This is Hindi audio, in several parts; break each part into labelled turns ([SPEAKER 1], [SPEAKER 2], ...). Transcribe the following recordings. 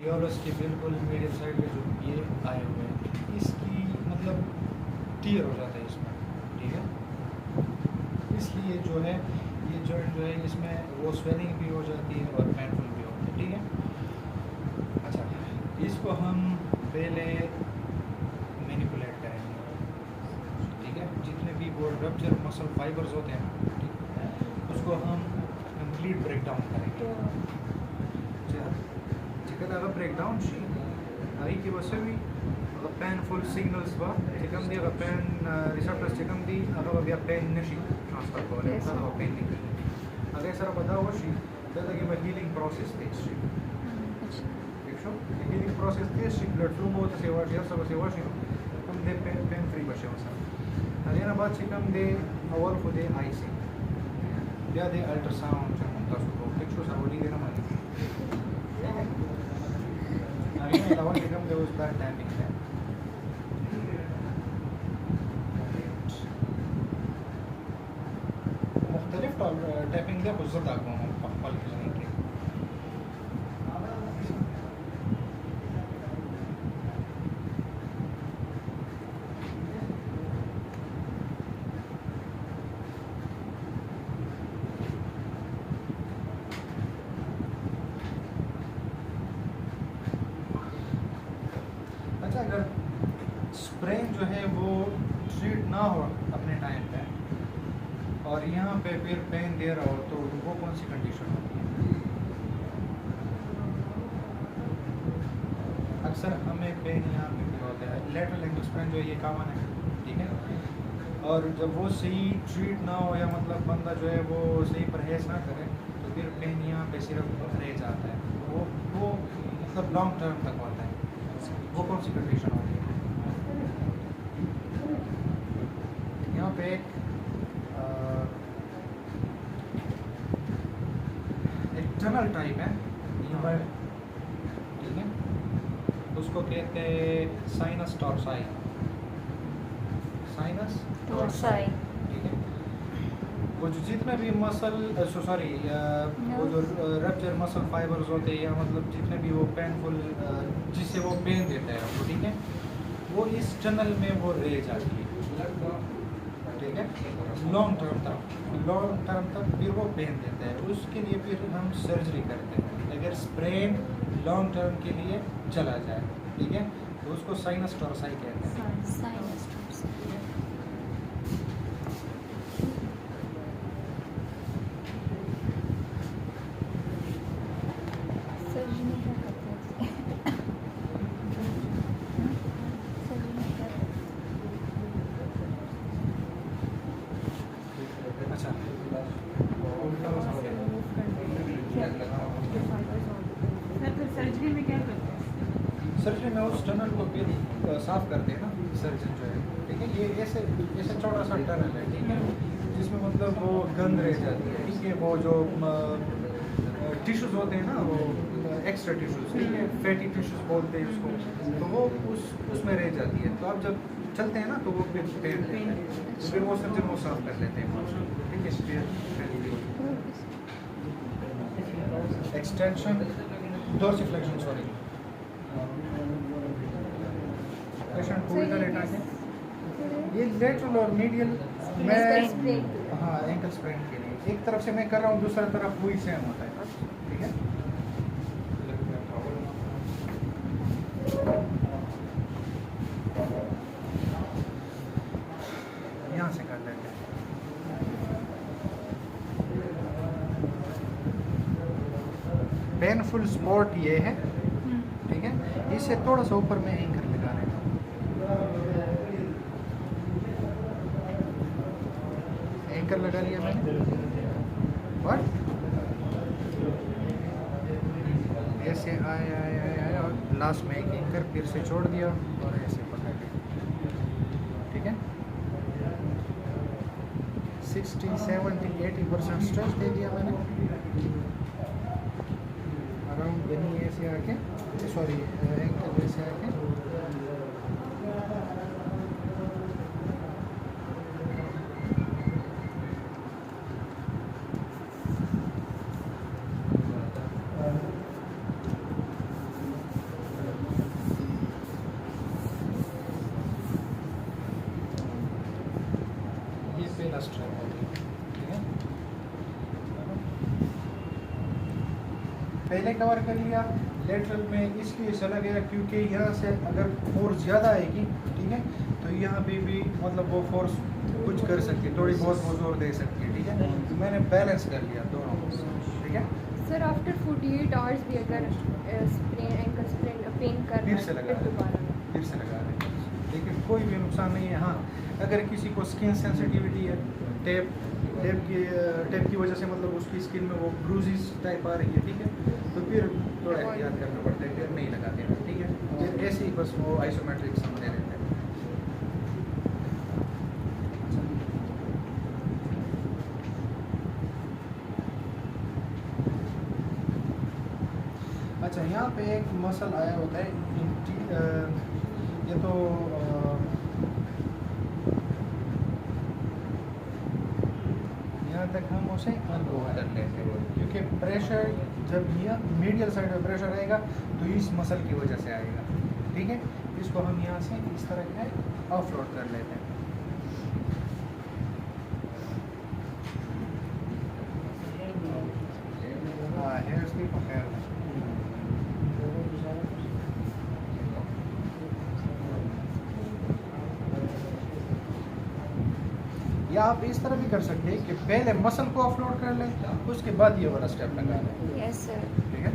[SPEAKER 1] यूरोस के बिल्कुल मिडिल साइड पे जो ये आए हुए हैं, इसकी मतलब टीयर हो जाता है इसमें, ठीक है। इसलिए जो है ये जॉइंट जो है इसमें वो स्वेलिंग भी हो जाती है और पेनफुल भी होती है, ठीक है। अच्छा, इसको हम पहले मैनिपुलेट करेंगे, ठीक है। जितने भी वो रप्चर मसल फाइबर्स होते हैं ना, ठीक है, उसको हम कंप्लीट ब्रेक डाउन करेंगे। अगर ब्रेक डाउन आई कि वसवी painful signals ba chikam di agar pain receptors chikam di agar abya pain nashi transfer ko le agar pain nikli agar sara bada ho shi tada ki healing process takes shi देखो healing process takes shi blood flow बहुत सेवा दिया सब सेवा shi हम दे pain free बचे हो सर अगर ना बात chikam de अवल खुदे आई से या दे अल्ट्रासाउंड चकम तासुको देखो सर बोली देना मानी अभी ना लवन chikam de उस बार टाइमिंग है टैपिंग दे बुजुर्ग आपको हम पल के अच्छा, अगर स्प्रेन जो है वो ट्रीट ना हो अपने टाइम पे और यहाँ पे फिर पेन दे रहा हो तो वो कौन सी कंडीशन होती है? अक्सर हमें पेन यहाँ पे भी होता है, लेटरल एंगल स्प्रेन जो है ये कॉमन है, ठीक है। और जब वो सही ट्रीट ना हो या मतलब बंदा जो है वो सही परहेज ना करे तो फिर पेन यहाँ पे सिर्फ रह जाता है, वो मतलब लॉन्ग टर्म तक होता है। वो कौन सी कंडीशन होती है? यहाँ पे एक टनल टाइप है यहाँ पर, ठीक है, उसको कहते हैं साइनस टॉर्साई, साइनस टॉर्साई, ठीक है। वो जो जितने भी मसल सॉरी वो जो रप्चर मसल फाइबर्स होते हैं या मतलब जितने भी वो पेनफुल जिससे वो पेन देता है वो, ठीक है, वो इस टनल में वो रह जाती है, ठीक है, लॉन्ग टर्म तक फिर वो पेन देता है। उसके लिए फिर हम सर्जरी करते हैं अगर स्प्रेन लॉन्ग टर्म के लिए चला जाए, ठीक है, तो उसको साइनस टॉर्साई कहते हैं। सर्जरी में उस टनल को फिर साफ करते हैं ना सर्जन जो है, ठीक है। ये ऐसे छोटा सा टनल है, ठीक है, जिसमें मतलब वो गंद रह जाती है, ठीक है। वो जो टिश्यूज होते हैं ना, वो एक्स्ट्रा टिश्यूज, ठीक है, फैटी टिश्यूज बोलते हैं उसको, तो वो उसमें रह जाती है। तो आप जब चलते हैं ना तो वो फिर पेन देते हैं, तो फिर वो सर्जन वो साफ कर लेते हैं, ठीक है। एक्सटेंशन डोर्सिफ्लेक्शन, सॉरी, ये लेटरल और मीडियल मैं हाँ एंकल स्प्रेन के लिए एक तरफ से मैं कर रहा हूँ, दूसरा तरफ वही सेम होता है, ठीक है। यहाँ से कर लेते हैं। पेनफुल स्पॉट ये है, ठीक है, इससे थोड़ा सा ऊपर में एंकर लगा रहे हैं। एंकर लगा लिया मैंने, और ऐसे आया और लास्ट में एक एंकर फिर से छोड़ दिया और ऐसे पकड़ लिया, ठीक है। 60-70-80% स्ट्रेच दे दिया मैंने अराउंड बनी ऐसे आके, सॉरी एंकल ऐसे आके, पहले कवर कर लिया, लेटरल में इसलिए चला गया क्योंकि यहाँ से अगर फोर्स ज़्यादा आएगी, ठीक है, तो यहाँ पे भी मतलब वो फोर्स कुछ कर सकती है, थोड़ी बहुत वो जोर दे सकती है, ठीक है। तो मैंने बैलेंस कर लिया दोनों, ठीक है।
[SPEAKER 2] सर आफ्टर 48 आवर्स भी अगर स्प्रेन एंकल स्प्रेन पेन कर
[SPEAKER 1] फिर से लगा रहे हैं, लेकिन कोई भी नुकसान नहीं है। हाँ, अगर किसी को स्किन सेंसिटिविटी है, टेप की वजह से मतलब उसकी स्किन में वो ब्रूजेस टाइप आ रही है, ठीक है, तो फिर थोड़ा एहतियात करना पड़ता है, फिर नहीं लगाते हैं, ठीक है। फिर ऐसे ही बस वो आइसोमेट्रिक समझे रहते हैं। अच्छा, यहाँ पे एक मसल आया होता है, ये तो यहाँ तक हम उसे अनरो कर लेते हैं, क्योंकि प्रेशर जब यहाँ मीडियल साइड में प्रेशर आएगा तो इस मसल की वजह से आएगा, ठीक है। इसको हम यहाँ से इस तरह के ऑफलोड कर लेते हैं। हाँ, हेयर स्लिप और हेयर या आप इस तरह भी कर सकते हैं कि पहले मसल को ऑफलोड कर लें, उसके बाद ये वाला स्टेप लगा लें।
[SPEAKER 2] Yes sir.
[SPEAKER 1] ठीक है।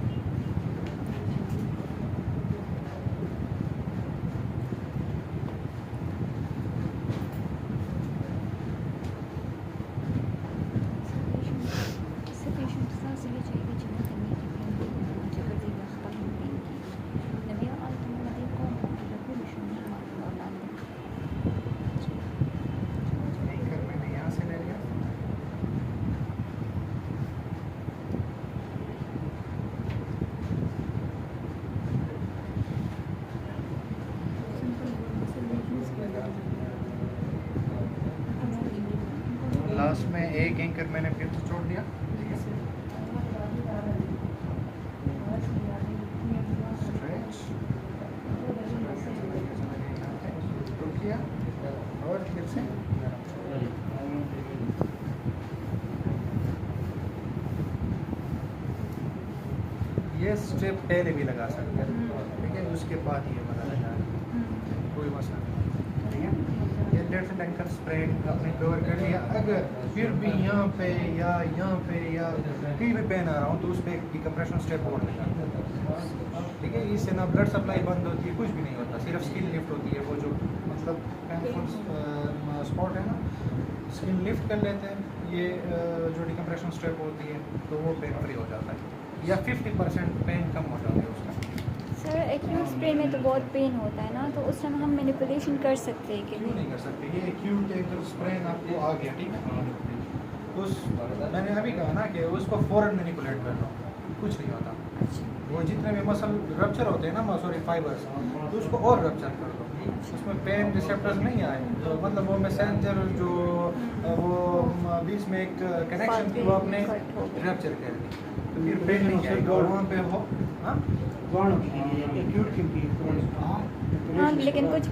[SPEAKER 1] लास्ट में एक एंकर मैंने फिर से छोड़ दिया, ठीक है। स्ट्रेच किया और फिर से ये स्टेप पहले भी लगा सकते हैं, ठीक है, उसके बाद ये वाला लगा, कोई मसला नहीं, ठीक है। ये लेटरल एंकल स्प्रेन आपने कवर कर लिया। अगर फिर भी यहाँ पे या कहीं भी पेन आ रहा हूँ तो उस पर एक डिकम्प्रेशन स्टेप और लगा, ठीक है। इससे ना ब्लड सप्लाई बंद होती है, कुछ भी नहीं होता, सिर्फ स्किन लिफ्ट होती है। वो जो मतलब पेनफुल स्पॉट है ना, स्किन लिफ्ट कर लेते हैं, ये जो डिकम्प्रेशन स्टेप होती है तो वो पेन फ्री हो जाता है, या 50% पेन कम हो जाता है उसका।
[SPEAKER 2] सर एक्यूट स्प्रे में तो बहुत पेन होता है ना, तो उस टाइम हम मैनिपुलेशन कर सकते हैं कि
[SPEAKER 1] क्यों नहीं कर सकते। ये एक्यूट एंकल स्प्रेन आपको आ गया, ठीक है, उस मैंने अभी कहा ना कि उसको फ़ौरन मैनिपुलेट कर लो, कुछ नहीं होता। वो जितने भी मसल रप्चर होते हैं ना, सॉरी फाइबर्स, तो उसको और रप्चर कर दो, उसमें पेन रिसेप्टर्स नहीं आए, तो मतलब वो मैसेंजर जो वो बीच में एक कनेक्शन थी वो आपने रप्चर कर दी, तो फिर पेन नहीं आएगा। वहाँ पे हो हाँ
[SPEAKER 2] हाँ, लेकिन कुछ